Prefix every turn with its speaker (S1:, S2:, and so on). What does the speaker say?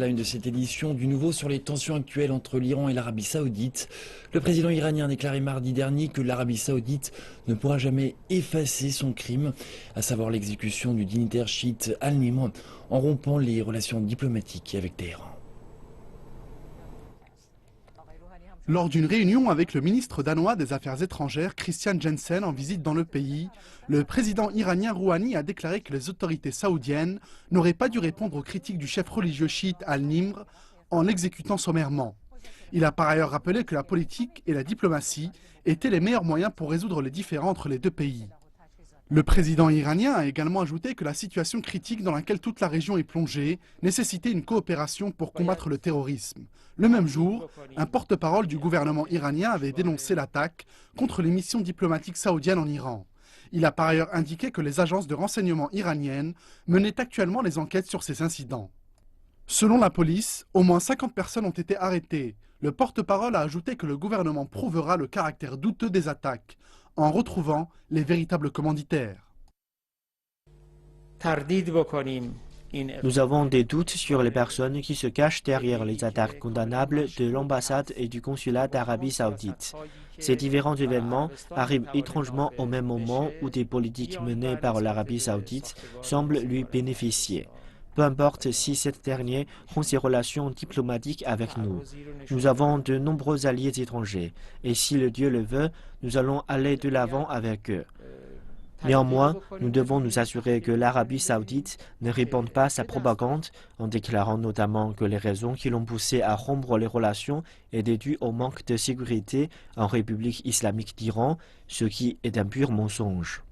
S1: La une de cette édition, du nouveau sur les tensions actuelles entre l'Iran et l'Arabie Saoudite. Le président iranien a déclaré mardi dernier que l'Arabie Saoudite ne pourra jamais effacer son crime, à savoir l'exécution du dignitaire chiite Al-Nimr, en rompant les relations diplomatiques avec Téhéran.
S2: Lors d'une réunion avec le ministre danois des Affaires étrangères, Christian Jensen, en visite dans le pays, le président iranien Rouhani a déclaré que les autorités saoudiennes n'auraient pas dû répondre aux critiques du chef religieux chiite Al-Nimr en l'exécutant sommairement. Il a par ailleurs rappelé que la politique et la diplomatie étaient les meilleurs moyens pour résoudre les différends entre les deux pays. Le président iranien a également ajouté que la situation critique dans laquelle toute la région est plongée nécessitait une coopération pour combattre le terrorisme. Le même jour, un porte-parole du gouvernement iranien avait dénoncé l'attaque contre les missions diplomatiques saoudiennes en Iran. Il a par ailleurs indiqué que les agences de renseignement iraniennes menaient actuellement les enquêtes sur ces incidents. Selon la police, au moins 50 personnes ont été arrêtées. Le porte-parole a ajouté que le gouvernement prouvera le caractère douteux des attaques, en retrouvant les véritables commanditaires.
S3: Nous avons des doutes sur les personnes qui se cachent derrière les attaques condamnables de l'ambassade et du consulat d'Arabie Saoudite. Ces différents événements arrivent étrangement au même moment où des politiques menées par l'Arabie Saoudite semblent lui bénéficier. Peu importe si cette dernière rompt ses relations diplomatiques avec nous. Nous avons de nombreux alliés étrangers, et si le Dieu le veut, nous allons aller de l'avant avec eux. Néanmoins, nous devons nous assurer que l'Arabie Saoudite ne répande pas sa propagande en déclarant notamment que les raisons qui l'ont poussé à rompre les relations étaient dues au manque de sécurité en République islamique d'Iran, ce qui est un pur mensonge.